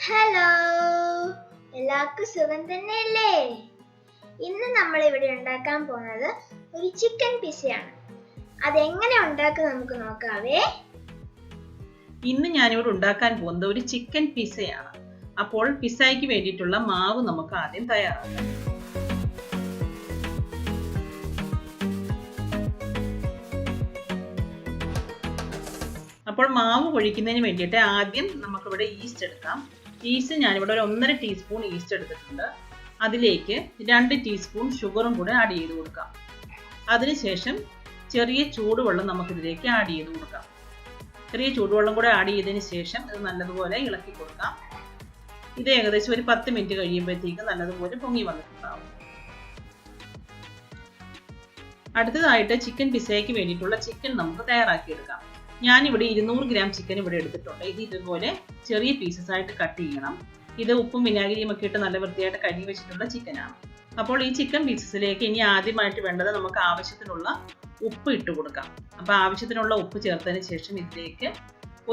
Hello, എല്ലാവർക്കും സുഖം തന്നെയല്ലേ? ഇന്ന് നമ്മൾ ഇവിടെ ഉണ്ടാക്കാൻ പോകുന്നത് ഒരു ചിക്കൻ പിസയാണ്. അതെങ്ങനെ ഉണ്ടാക്കുക നമുക്ക് നോക്കാവേ. ഇന്ന് ഞാനിവിടെ ഉണ്ടാക്കാൻ പോകുന്നത് ഒരു ചിക്കൻ പിസയാണ്. അപ്പോൾ പിസയ്ക്ക് വേണ്ടിയിട്ടുള്ള മാവ് നമുക്ക് ആദ്യം തയ്യാറാക്കാം. അപ്പോൾ മാവ് ഒഴിക്കുന്നതിന് വേണ്ടിയിട്ട് ആദ്യം നമുക്കിവിടെ ഈസ്റ്റ് എടുക്കാം. ഈസ്റ്റ് ഞാനിവിടെ ഒരു 1.5 ടീസ്പൂൺ ഈസ്റ്റ് എടുത്തിട്ടുണ്ട്. അതിലേക്ക് 2 ടീസ്പൂൺ ഷുഗറും കൂടെ ആഡ് ചെയ്ത് കൊടുക്കാം. അതിനുശേഷം ചെറിയ ചൂടുവെള്ളം നമുക്കിതിലേക്ക് ആഡ് ചെയ്ത് കൊടുക്കാം. ചെറിയ ചൂടുവെള്ളം കൂടെ ആഡ് ചെയ്തതിന് ശേഷം ഇത് നല്ലതുപോലെ ഇളക്കി കൊടുക്കാം. ഇത് ഏകദേശം ഒരു 10 മിനിറ്റ് കഴിയുമ്പോഴത്തേക്ക് നല്ലതുപോലെ പൊങ്ങി വന്നിട്ടുണ്ടാവും. അടുത്തതായിട്ട് ചിക്കൻ പിസയ്ക്ക് വേണ്ടിയിട്ടുള്ള ചിക്കൻ നമുക്ക് തയ്യാറാക്കിയെടുക്കാം. ഞാനിവിടെ 200 ഗ്രാം ചിക്കൻ ഇവിടെ എടുത്തിട്ടുണ്ട്. ഇത് ഇതുപോലെ ചെറിയ പീസസ് ആയിട്ട് കട്ട് ചെയ്യണം. ഇത് ഉപ്പും വിനാഗിരിയും ഒക്കെ ഇട്ട് നല്ല വൃത്തിയായിട്ട് കഴുകി വെച്ചിട്ടുള്ള ചിക്കനാണ്. അപ്പോൾ ഈ ചിക്കൻ പീസസിലേക്ക് ഇനി ആദ്യമായിട്ട് വേണ്ടത് നമുക്ക് ആവശ്യത്തിനുള്ള ഉപ്പ് ഇട്ട് കൊടുക്കാം. അപ്പോൾ ആവശ്യത്തിനുള്ള ഉപ്പ് ചേർത്തതിന് ശേഷം ഇതിലേക്ക്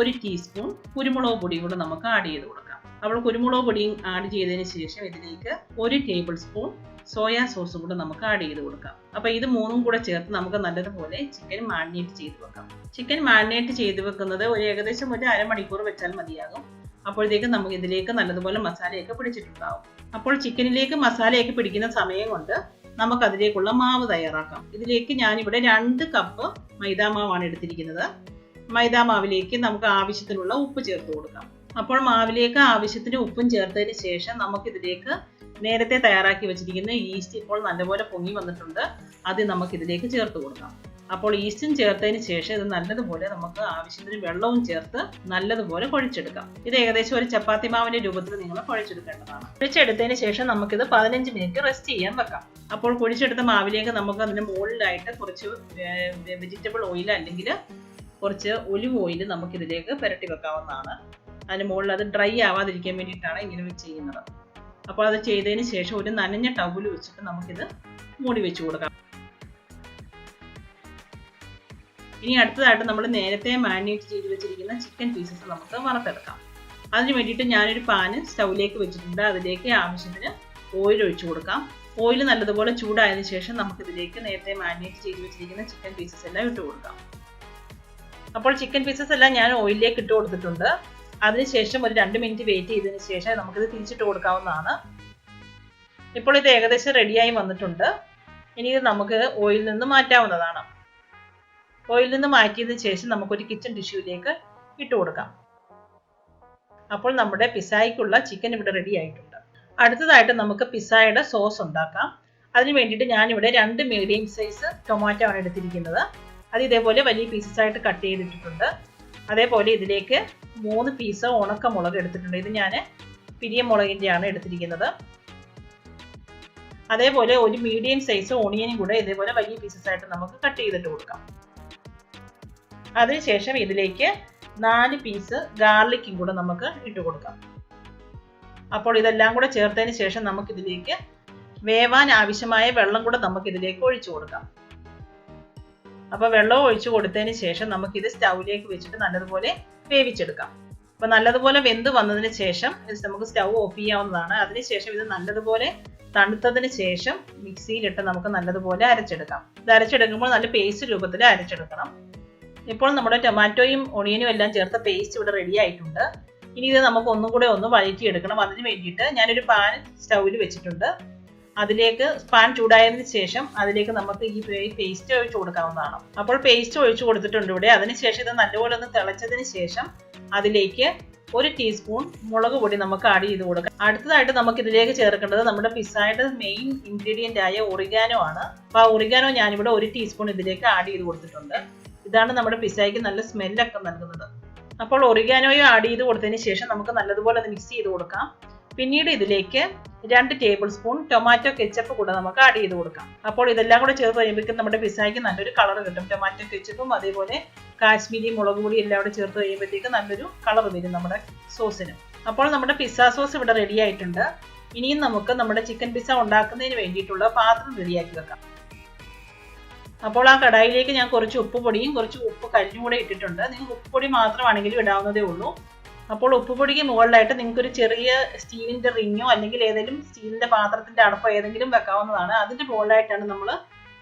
1 ടീസ്പൂൺ കുരുമുളക് പൊടി കൂടെ നമുക്ക് ആഡ് ചെയ്ത് കൊടുക്കാം. അപ്പോൾ കുരുമുളക് പൊടിയും ആഡ് ചെയ്തതിന് ശേഷം ഇതിലേക്ക് 1 ടേബിൾ സ്പൂൺ സോയാ സോസും കൂടെ നമുക്ക് ആഡ് ചെയ്ത് കൊടുക്കാം. അപ്പോൾ ഇത് മൂന്നും കൂടെ ചേർത്ത് നമുക്ക് നല്ലതുപോലെ ചിക്കൻ മാരിനേറ്റ് ചെയ്ത് വെക്കാം. ചിക്കൻ മാരിനേറ്റ് ചെയ്ത് വെക്കുന്നത് ഏകദേശം ഒരു അരമണിക്കൂർ വെച്ചാൽ മതിയാകും. അപ്പോഴത്തേക്കും നമുക്ക് ഇതിലേക്ക് നല്ലതുപോലെ മസാലയൊക്കെ പിടിച്ചിട്ടുണ്ടാവും. അപ്പോൾ ചിക്കനിലേക്ക് മസാലയൊക്കെ പിടിക്കുന്ന സമയം കൊണ്ട് നമുക്ക് അതിലേക്കുള്ള മാവ് തയ്യാറാക്കാം. ഇതിലേക്ക് ഞാനിവിടെ 2 കപ്പ് മൈദാമാവാണ് എടുത്തിരിക്കുന്നത്. മൈദാമാവിലേക്ക് നമുക്ക് ആവശ്യത്തിനുള്ള ഉപ്പ് ചേർത്ത് കൊടുക്കാം. അപ്പോൾ മാവിലേക്ക് ആവശ്യത്തിന് ഉപ്പും ചേർത്തതിന് ശേഷം നമുക്കിതിലേക്ക് നേരത്തെ തയ്യാറാക്കി വെച്ചിരിക്കുന്ന ഈസ്റ്റ് ഇപ്പോൾ നല്ലപോലെ പൊങ്ങി വന്നിട്ടുണ്ട്. അത് നമുക്ക് ഇതിലേക്ക് ചേർത്ത് കൊടുക്കാം. അപ്പോൾ ഈസ്റ്റും ചേർത്തതിന് ശേഷം ഇത് നല്ലതുപോലെ നമുക്ക് ആവശ്യത്തിന് വെള്ളവും ചേർത്ത് നല്ലതുപോലെ കുഴച്ചെടുക്കാം. ഇത് ഏകദേശം ഒരു ചപ്പാത്തി മാവിന്റെ രൂപത്തിൽ നിങ്ങൾ കുഴച്ചെടുക്കേണ്ടതാണ്. കുഴച്ചെടുത്തതിന് ശേഷം നമുക്കിത് 15 മിനിറ്റ് റെസ്റ്റ് ചെയ്യാൻ വെക്കാം. അപ്പോൾ കുഴിച്ചെടുത്ത മാവിലേക്ക് നമുക്ക് അതിന്റെ മുകളിലായിട്ട് കുറച്ച് വെജിറ്റബിൾ ഓയിൽ അല്ലെങ്കിൽ കുറച്ച് ഒലിവ് ഓയിൽ നമുക്ക് ഇതിലേക്ക് പുരട്ടി വെക്കാവുന്നതാണ്. അതിന് മുകളിൽ അത് ഡ്രൈ ആവാതിരിക്കാൻ വേണ്ടിയിട്ടാണ് ഇങ്ങനെ ചെയ്യുന്നത്. അപ്പോൾ അത് ചെയ്തതിന് ശേഷം ഒരു നനഞ്ഞ ടവൽ വെച്ചിട്ട് നമുക്കിത് മൂടി വെച്ച് കൊടുക്കാം. ഇനി അടുത്തതായിട്ട് നമ്മൾ നേരത്തെ മാരിനേറ്റ് ചെയ്ത് വെച്ചിരിക്കുന്ന ചിക്കൻ പീസസ് നമുക്ക് വറുത്തെടുക്കാം. അതിന് വേണ്ടിയിട്ട് ഞാനൊരു പാന് സ്റ്റൗവിലേക്ക് വെച്ചിട്ടുണ്ട്. അതിലേക്ക് ആവശ്യത്തിന് ഓയിൽ ഒഴിച്ചു കൊടുക്കാം. ഓയിൽ നല്ലതുപോലെ ചൂടായതിനു ശേഷം നമുക്കിതിലേക്ക് നേരത്തെ മാരിനേറ്റ് ചെയ്ത് വെച്ചിരിക്കുന്ന ചിക്കൻ പീസസ് എല്ലാം ഇട്ട് കൊടുക്കാം. അപ്പോൾ ചിക്കൻ പീസസ് എല്ലാം ഞാൻ ഓയിലിലേക്ക് ഇട്ട് കൊടുത്തിട്ടുണ്ട്. അതിനുശേഷം ഒരു 2 മിനിറ്റ് വെയിറ്റ് ചെയ്തതിന് ശേഷം നമുക്കിത് തിരിച്ചിട്ട് കൊടുക്കാവുന്നതാണ്. ഇപ്പോൾ ഇത് ഏകദേശം റെഡിയായി വന്നിട്ടുണ്ട്. ഇനി ഇത് നമുക്ക് ഓയിലിൽ നിന്ന് മാറ്റാവുന്നതാണ്. ഓയിലിൽ നിന്ന് മാറ്റിയതിന് ശേഷം നമുക്കൊരു കിച്ചൺ ടിഷ്യൂലേക്ക് ഇട്ട് കൊടുക്കാം. അപ്പോൾ നമ്മുടെ പിസായ്ക്കുള്ള ചിക്കൻ ഇവിടെ റെഡി ആയിട്ടുണ്ട്. അടുത്തതായിട്ട് നമുക്ക് പിസായുടെ സോസ് ഉണ്ടാക്കാം. അതിന് വേണ്ടിയിട്ട് ഞാനിവിടെ 2 മീഡിയം സൈസ് ടൊമാറ്റോ ആണ് എടുത്തിരിക്കുന്നത്. അത് ഇതേപോലെ വലിയ പീസസ് ആയിട്ട് കട്ട് ചെയ്തിട്ടുണ്ട്. അതേപോലെ ഇതിലേക്ക് 3 പീസ് ഉണക്കമുളക് എടുത്തിട്ടുണ്ട്. ഇത് ഞാൻ പിരിയ മുളകിൻ്റെയാണ് എടുത്തിരിക്കുന്നത്. അതേപോലെ ഒരു മീഡിയം സൈസ് ഓണിയനും കൂടെ ഇതേപോലെ വലിയ പീസസ് ആയിട്ട് നമുക്ക് കട്ട് ചെയ്തിട്ട് കൊടുക്കാം. അതിനുശേഷം ഇതിലേക്ക് 4 പീസ് ഗാർലിക്കും കൂടെ നമുക്ക് ഇട്ട് കൊടുക്കാം. അപ്പോൾ ഇതെല്ലാം കൂടെ ചേർത്തതിന് ശേഷം നമുക്കിതിലേക്ക് വേവാൻ ആവശ്യമായ വെള്ളം കൂടെ നമുക്കിതിലേക്ക് ഒഴിച്ചു കൊടുക്കാം. അപ്പോൾ വെള്ളം ഒഴിച്ചു കൊടുത്തതിന് ശേഷം നമുക്കിത് സ്റ്റൗവിലേക്ക് വെച്ചിട്ട് നല്ലതുപോലെ വേവിച്ചെടുക്കാം. അപ്പോൾ നല്ലതുപോലെ വെന്ത് വന്നതിന് ശേഷം നമുക്ക് സ്റ്റൗ ഓഫ് ചെയ്യാവുന്നതാണ്. അതിനുശേഷം ഇത് നല്ലതുപോലെ തണുത്തതിന് ശേഷം മിക്സിയിലിട്ട് നമുക്ക് നല്ലതുപോലെ അരച്ചെടുക്കാം. ഇത് അരച്ചെടുക്കുമ്പോൾ നല്ല പേസ്റ്റ് രൂപത്തിൽ അരച്ചെടുക്കണം. ഇപ്പോൾ നമ്മുടെ ടൊമാറ്റോയും ഒണിയനും എല്ലാം ചേർത്ത പേസ്റ്റ് ഇവിടെ റെഡി ആയിട്ടുണ്ട്. ഇനി ഇത് നമുക്ക് ഒന്നും കൂടെ ഒന്ന് വഴറ്റിയെടുക്കണം. അതിന് വേണ്ടിയിട്ട് ഞാനൊരു പാൻ സ്റ്റൗവിൽ വെച്ചിട്ടുണ്ട്. അതിലേക്ക് പാൻ ചൂടായതിനു ശേഷം അതിലേക്ക് നമുക്ക് ഈ പേസ്റ്റ് ഒഴിച്ചു കൊടുക്കാവുന്നതാണ്. അപ്പോൾ പേസ്റ്റ് ഒഴിച്ചു കൊടുത്തിട്ടുണ്ട് ഇവിടെ. അതിനുശേഷം ഇത് നല്ലപോലെ ഒന്ന് തിളച്ചതിന് ശേഷം അതിലേക്ക് 1 ടീസ്പൂൺ മുളക് പൊടി നമുക്ക് ആഡ് ചെയ്ത് കൊടുക്കാം. അടുത്തതായിട്ട് നമുക്ക് ഇതിലേക്ക് ചേർക്കേണ്ടത് നമ്മുടെ പിസ്സയുടെ മെയിൻ ഇൻഗ്രീഡിയന്റ് ആയ ഒറിഗാനോ ആണ്. അപ്പോൾ ആ ഒറിഗാനോ ഞാനിവിടെ 1 ടീസ്പൂൺ ഇതിലേക്ക് ആഡ് ചെയ്ത് കൊടുത്തിട്ടുണ്ട്. ഇതാണ് നമ്മുടെ പിസ്സയ്ക്ക് നല്ല സ്മെല്ലൊക്കെ നൽകുന്നത്. അപ്പോൾ ഒറിഗാനോയും ആഡ് ചെയ്ത് കൊടുത്തതിന് ശേഷം നമുക്ക് നല്ലതുപോലെ അത് മിക്സ് ചെയ്ത് കൊടുക്കാം. പിന്നീട് ഇതിലേക്ക് 2 ടേബിൾ സ്പൂൺ ടൊമാറ്റോ കെച്ചപ്പ് കൂടെ നമുക്ക് ആഡ് ചെയ്ത് കൊടുക്കാം. അപ്പോൾ ഇതെല്ലാം കൂടെ ചേർത്ത് കഴിയുമ്പോഴേക്കും നമ്മുടെ പിസ്സയ്ക്ക് നല്ലൊരു കളർ കിട്ടും. ടൊമാറ്റോ കെച്ചപ്പും അതേപോലെ കാശ്മീരി മുളക് പൊടി എല്ലാം കൂടെ ചേർത്ത് കഴിയുമ്പോഴത്തേക്ക് നല്ലൊരു കളർ വരും നമ്മുടെ സോസിന്. അപ്പോൾ നമ്മുടെ പിസ്സ സോസ് ഇവിടെ റെഡി ആയിട്ടുണ്ട്. ഇനിയും നമുക്ക് നമ്മുടെ ചിക്കൻ പിസ്സ ഉണ്ടാക്കുന്നതിന് വേണ്ടിയിട്ടുള്ള പാത്രം റെഡിയാക്കി വെക്കാം. അപ്പോൾ ആ കടായിലേക്ക് ഞാൻ കുറച്ച് ഉപ്പ് പൊടിയും കുറച്ച് ഉപ്പ് കരിഞ്ഞും കൂടെ ഇട്ടിട്ടുണ്ട്. നിങ്ങൾക്ക് ഉപ്പ് പൊടി മാത്രമാണെങ്കിലും ഇടാവുന്നതേ ഉള്ളൂ. അപ്പോൾ ഉപ്പുപൊടിക്ക് മുകളിലായിട്ട് നിങ്ങൾക്ക് ഒരു ചെറിയ സ്റ്റീലിന്റെ റിങ്ങോ അല്ലെങ്കിൽ ഏതെങ്കിലും സ്റ്റീലിന്റെ പാത്രത്തിന്റെ അടപ്പോ ഏതെങ്കിലും വെക്കാവുന്നതാണ്. അതിന്റെ മുകളിലായിട്ടാണ് നമ്മൾ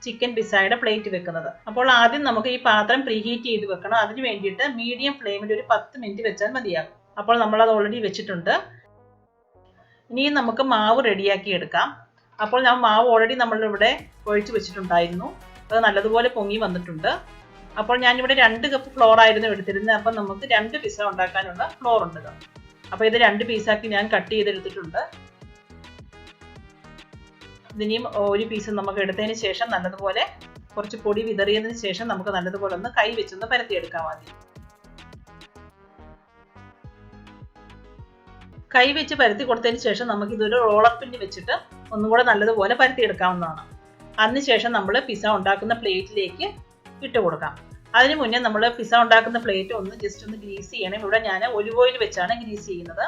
ചിക്കൻ പിസ്സയുടെ പ്ലേറ്റ് വെക്കുന്നത്. അപ്പോൾ ആദ്യം നമുക്ക് ഈ പാത്രം പ്രീഹീറ്റ് ചെയ്ത് വെക്കണം. അതിന് വേണ്ടിയിട്ട് മീഡിയം ഫ്ലെയിമിൽ ഒരു 10 മിനിറ്റ് വെച്ചാൽ മതിയാകും. അപ്പോൾ നമ്മൾ അത് ഓൾറെഡി വെച്ചിട്ടുണ്ട്. ഇനി നമുക്ക് മാവ് റെഡിയാക്കി എടുക്കാം. അപ്പോൾ ഞാൻ മാവ് ഓൾറെഡി നമ്മളിവിടെ ഒഴിച്ചു വെച്ചിട്ടുണ്ടായിരുന്നു. അത് നല്ലതുപോലെ പൊങ്ങി വന്നിട്ടുണ്ട്. അപ്പോൾ ഞാനിവിടെ 2 കപ്പ് ഫ്ലോർ ആയിരുന്നു എടുത്തിരുന്നത്. അപ്പം നമുക്ക് 2 പിസ്സ ഉണ്ടാക്കാനുള്ള ഫ്ലോർ ഉണ്ട്. അപ്പോൾ ഇത് 2 പീസാക്കി ഞാൻ കട്ട് ചെയ്തെടുത്തിട്ടുണ്ട്. ഇതിനെയും ഒരു പീസ് നമുക്ക് എടുത്തതിന് ശേഷം നല്ലതുപോലെ കുറച്ച് പൊടി വിതറിയതിന് ശേഷം നമുക്ക് നല്ലതുപോലെ ഒന്ന് കൈ വെച്ചൊന്ന് പരത്തിയെടുക്കാം. ആദ്യം കൈ വെച്ച് പരത്തി കൊടുത്തതിന് ശേഷം നമുക്ക് ഇതൊരു റോളർ പിന്ന് വെച്ചിട്ട് ഒന്നുകൂടെ നല്ലതുപോലെ പരത്തിയെടുക്കാവുന്നതാണ്. അതിനുശേഷം നമ്മൾ പിസ്സ ഉണ്ടാക്കുന്ന പ്ലേറ്റിലേക്ക് ഇട്ട് കൊടുക്കാം. അതിന് മുന്നേ നമ്മൾ പിസ്സ ഉണ്ടാക്കുന്ന പ്ലേറ്റ് ജസ്റ്റ് ഒന്ന് ഗ്രീസ് ചെയ്യണം. ഇവിടെ ഞാൻ ഒലിവ് ഓയിൽ വെച്ചാണ് ഗ്രീസ് ചെയ്യുന്നത്.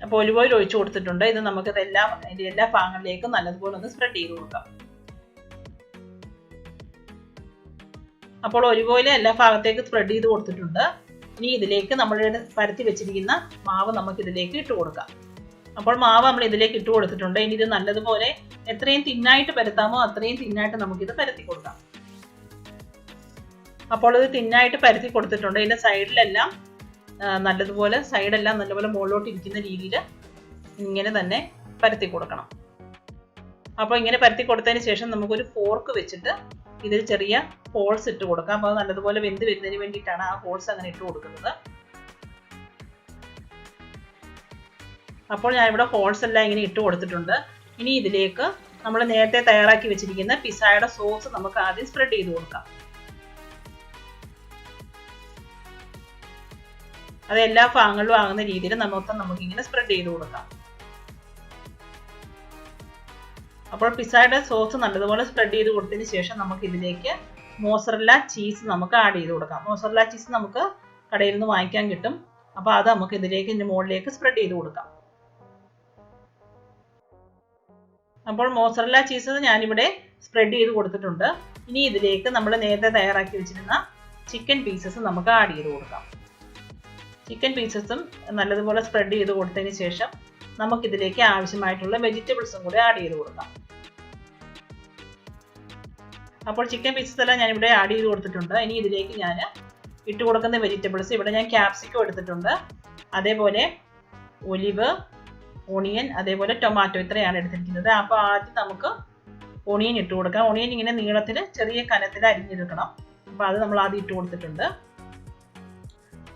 അപ്പോൾ ഒലിവ് ഓയിൽ ഒഴിച്ചു കൊടുത്തിട്ടുണ്ട്. ഇത് നമുക്ക് അതിന്റെ എല്ലാ ഭാഗങ്ങളിലേക്കും നല്ലതുപോലെ ഒന്ന് സ്പ്രെഡ് ചെയ്ത് കൊടുക്കാം. അപ്പോൾ ഒലിവ് ഓയിൽ എല്ലാ ഭാഗത്തേക്ക് സ്പ്രെഡ് ചെയ്ത് കൊടുത്തിട്ടുണ്ട്. ഇനി ഇതിലേക്ക് നമ്മൾ പരത്തി വെച്ചിരിക്കുന്ന മാവ് നമുക്ക് ഇതിലേക്ക് ഇട്ട് കൊടുക്കാം. അപ്പോൾ മാവ് നമ്മൾ ഇതിലേക്ക് ഇട്ട് കൊടുത്തിട്ടുണ്ട്. ഇനി ഇത് നല്ലതുപോലെ എത്രയും തിന്നായിട്ട് പരത്താമോ അത്രയും തിന്നായിട്ട് നമുക്കിത് പരത്തി കൊടുക്കാം. അപ്പോൾ ഇത് തിന്നായിട്ട് പരത്തി കൊടുത്തിട്ടുണ്ട്. ഇതിന്റെ സൈഡിലെല്ലാം നല്ലതുപോലെ മുകളിലോട്ട് ഇരിക്കുന്ന രീതിയിൽ ഇങ്ങനെ തന്നെ പരത്തി കൊടുക്കണം. അപ്പോൾ ഇങ്ങനെ പരത്തി കൊടുത്തതിന് ശേഷം നമുക്കൊരു ഫോർക്ക് വെച്ചിട്ട് ഇതിൽ ചെറിയ ഹോൾസ് ഇട്ട് കൊടുക്കാം. അപ്പോൾ നല്ലതുപോലെ വെന്ത് വരുന്നതിന് വേണ്ടിയിട്ടാണ് ആ ഹോൾസ് അങ്ങനെ ഇട്ട് കൊടുക്കുന്നത്. അപ്പോൾ ഞാനിവിടെ ഹോൾസ് എല്ലാം ഇങ്ങനെ ഇട്ട് കൊടുത്തിട്ടുണ്ട്. ഇനി ഇതിലേക്ക് നമ്മൾ നേരത്തെ തയ്യാറാക്കി വെച്ചിരിക്കുന്ന പിസ്സയുടെ സോസ് നമുക്ക് ആദ്യം സ്പ്രെഡ് ചെയ്ത് കൊടുക്കാം. അത് എല്ലാ ഭാഗങ്ങളിലും ആകുന്ന രീതിയിൽ നമുക്കിങ്ങനെ സ്പ്രെഡ് ചെയ്ത് കൊടുക്കാം. അപ്പോൾ പിസ്സയുടെ സോസ് നല്ലതുപോലെ സ്പ്രെഡ് ചെയ്ത് കൊടുത്തതിന് ശേഷം നമുക്ക് ഇതിലേക്ക് മോസറല്ല ചീസ് നമുക്ക് ആഡ് ചെയ്ത് കൊടുക്കാം. മോസറല്ല ചീസ് നമുക്ക് കടയിൽ നിന്ന് വാങ്ങിക്കാൻ കിട്ടും. അപ്പോൾ അത് നമുക്ക് ഇതിന്റെ മുകളിലേക്ക് സ്പ്രെഡ് ചെയ്ത് കൊടുക്കാം. അപ്പോൾ മോസറല്ല ചീസ് ഞാനിവിടെ സ്പ്രെഡ് ചെയ്ത് കൊടുത്തിട്ടുണ്ട്. ഇനി ഇതിലേക്ക് നമ്മൾ നേരത്തെ തയ്യാറാക്കി വെച്ചിരുന്ന ചിക്കൻ പീസസ് നമുക്ക് ആഡ് ചെയ്ത് കൊടുക്കാം. ചിക്കൻ പീസസും നല്ലതുപോലെ സ്പ്രെഡ് ചെയ്ത് കൊടുത്തതിന് ശേഷം നമുക്കിതിലേക്ക് ആവശ്യമായിട്ടുള്ള വെജിറ്റബിൾസും കൂടെ ആഡ് ചെയ്ത് കൊടുക്കാം. അപ്പോൾ ചിക്കൻ പീസസ് എല്ലാം ഞാനിവിടെ ആഡ് ചെയ്ത് കൊടുത്തിട്ടുണ്ട്. ഇനി ഇതിലേക്ക് ഞാൻ ഇട്ട് കൊടുക്കുന്ന വെജിറ്റബിൾസ് ഇവിടെ ഞാൻ ക്യാപ്സിക്കം എടുത്തിട്ടുണ്ട്, അതേപോലെ ഒലിവ്, ഓണിയൻ, അതേപോലെ ടൊമാറ്റോ, ഇത്രയാണ് എടുത്തിരിക്കുന്നത്. അപ്പോൾ ആദ്യം നമുക്ക് ഓണിയൻ ഇട്ട് കൊടുക്കാം. ഓണിയൻ ഇങ്ങനെ നീളത്തിൽ ചെറിയ കനത്തിൽ അരിഞ്ഞെടുക്കണം. അപ്പോൾ അത് നമ്മൾ ആദ്യം ഇട്ട് കൊടുത്തിട്ടുണ്ട്.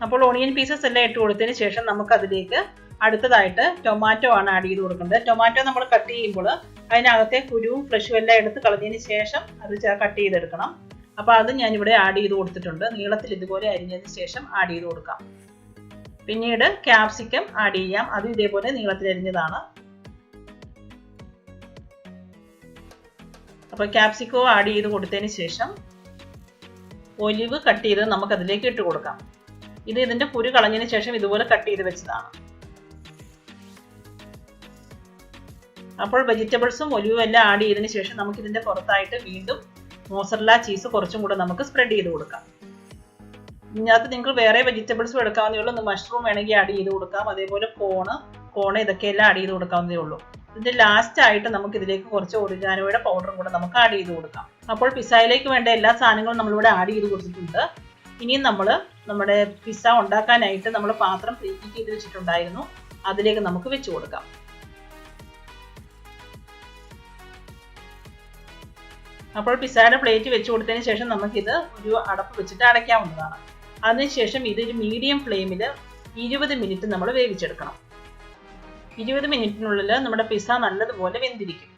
അപ്പോൾ ഓണിയൻ പീസസ് എല്ലാം ഇട്ട് കൊടുത്തതിന് ശേഷം നമുക്ക് അതിലേക്ക് അടുത്തതായിട്ട് ടൊമാറ്റോ ആണ് ആഡ് ചെയ്ത് കൊടുക്കേണ്ടത്. ടൊമാറ്റോ നമ്മൾ കട്ട് ചെയ്യുമ്പോൾ അതിനകത്തെ കുരുവും ഫ്ലഷും എല്ലാം എടുത്ത് കളഞ്ഞതിന് ശേഷം അത് കട്ട് ചെയ്തെടുക്കണം. അപ്പോൾ അത് ഞാനിവിടെ ആഡ് ചെയ്ത് കൊടുത്തിട്ടുണ്ട്. നീളത്തിൽ ഇതുപോലെ അരിഞ്ഞതിന് ശേഷം ആഡ് ചെയ്ത് കൊടുക്കാം. പിന്നീട് ക്യാപ്സിക്കം ആഡ് ചെയ്യാം. അതും ഇതേപോലെ നീളത്തിൽ അരിഞ്ഞതാണ്. അപ്പോൾ ക്യാപ്സിക്കോ ആഡ് ചെയ്ത് കൊടുത്തതിന് ശേഷം ഒലിവ് കട്ട് ചെയ്ത് നമുക്ക് അതിലേക്ക് ഇട്ട് കൊടുക്കാം. ഇത് ഇതിന്റെ കുരു കളഞ്ഞതിന് ശേഷം ഇതുപോലെ കട്ട് ചെയ്ത് വെച്ചതാണ്. അപ്പോൾ വെജിറ്റബിൾസും ഒലിവും എല്ലാം ആഡ് ചെയ്തതിന് ശേഷം നമുക്ക് ഇതിന്റെ പുറത്തായിട്ട് വീണ്ടും മോസറല്ല ചീസ് കുറച്ചും കൂടെ നമുക്ക് സ്പ്രെഡ് ചെയ്ത് കൊടുക്കാം. ഇതിനകത്ത് നിങ്ങൾക്ക് വേറെ വെജിറ്റബിൾസും എടുക്കാവുന്നേ ഉള്ളൂ. മഷ്റൂം വേണമെങ്കിൽ ആഡ് ചെയ്ത് കൊടുക്കാം, അതേപോലെ കോണ് ഇതൊക്കെയെല്ലാം ആഡ് ചെയ്ത് കൊടുക്കാവുന്നേ ഉള്ളൂ. ഇതിന്റെ ലാസ്റ്റ് ആയിട്ട് നമുക്ക് ഇതിലേക്ക് കുറച്ച് ഒറിഗാനോയുടെ പൗഡറും കൂടെ നമുക്ക് ആഡ് ചെയ്ത് കൊടുക്കാം. അപ്പോൾ പിസ്സയിലേക്ക് വേണ്ട എല്ലാ സാധനങ്ങളും നമ്മളിവിടെ ആഡ് ചെയ്ത് കൊടുത്തിട്ടുണ്ട്. ഇനിയും നമ്മുടെ പിസ്സ ഉണ്ടാക്കാനായിട്ട് നമ്മൾ പാത്രം പ്രീഹീറ്റ് ചെയ്ത് വെച്ചിട്ടുണ്ടായിരുന്നു, അതിലേക്ക് നമുക്ക് വെച്ച് കൊടുക്കാം. അപ്പോൾ പിസ്സയുടെ പ്ലേറ്റ് വെച്ച് കൊടുത്തതിന് ശേഷം നമുക്കിത് ഒരു അടപ്പ് വെച്ചിട്ട് അടയ്ക്കാവുന്നതാണ്. അതിനുശേഷം ഇതൊരു മീഡിയം ഫ്ലെയിമിൽ 20 മിനിറ്റ് നമ്മൾ വേവിച്ചെടുക്കണം. 20 മിനിറ്റിനുള്ളിൽ നമ്മുടെ പിസ്സ നല്ലതുപോലെ വെന്തിരിക്കും.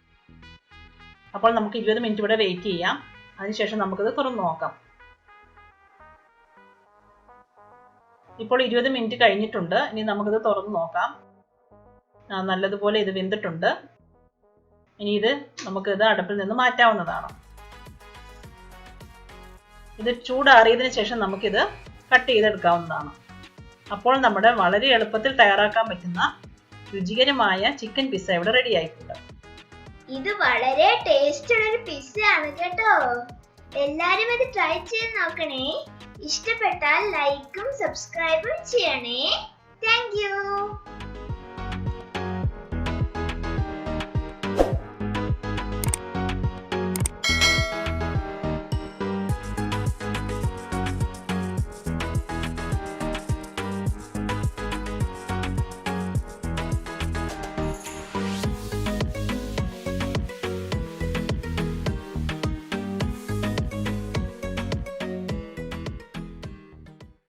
അപ്പോൾ നമുക്ക് 20 മിനിറ്റ് ഇവിടെ വെയിറ്റ് ചെയ്യാം. അതിനുശേഷം നമുക്കിത് തുറന്നു നോക്കാം. ഇപ്പോൾ 20 മിനിറ്റ് കഴിഞ്ഞിട്ടുണ്ട്. ഇനി നമുക്കിത് തുറന്നു നോക്കാം. നല്ലതുപോലെ ഇത് വെന്തിട്ടുണ്ട്. ഇനി നമുക്കിത് അടുപ്പിൽ നിന്ന് മാറ്റാവുന്നതാണ്. ഇത് ചൂടാറിയതിനു ശേഷം നമുക്കിത് കട്ട് ചെയ്തെടുക്കാവുന്നതാണ്. അപ്പോൾ നമ്മുടെ വളരെ എളുപ്പത്തിൽ തയ്യാറാക്കാൻ പറ്റുന്ന രുചികരമായ ചിക്കൻ പിസ്സ ഇവിടെ റെഡി ആയിട്ടുണ്ട്. ഇത് വളരെ ടേസ്റ്റ് ഉള്ള ഒരു പിസ്സ ആണ് കേട്ടോ. എല്ലാരും ഇത് ട്രൈ ചെയ്ത് നോക്കണേ. ഇഷ്ടപ്പെട്ടാൽ ലൈക്കും സബ്സ്ക്രൈബും ചെയ്യണേ. Thank you.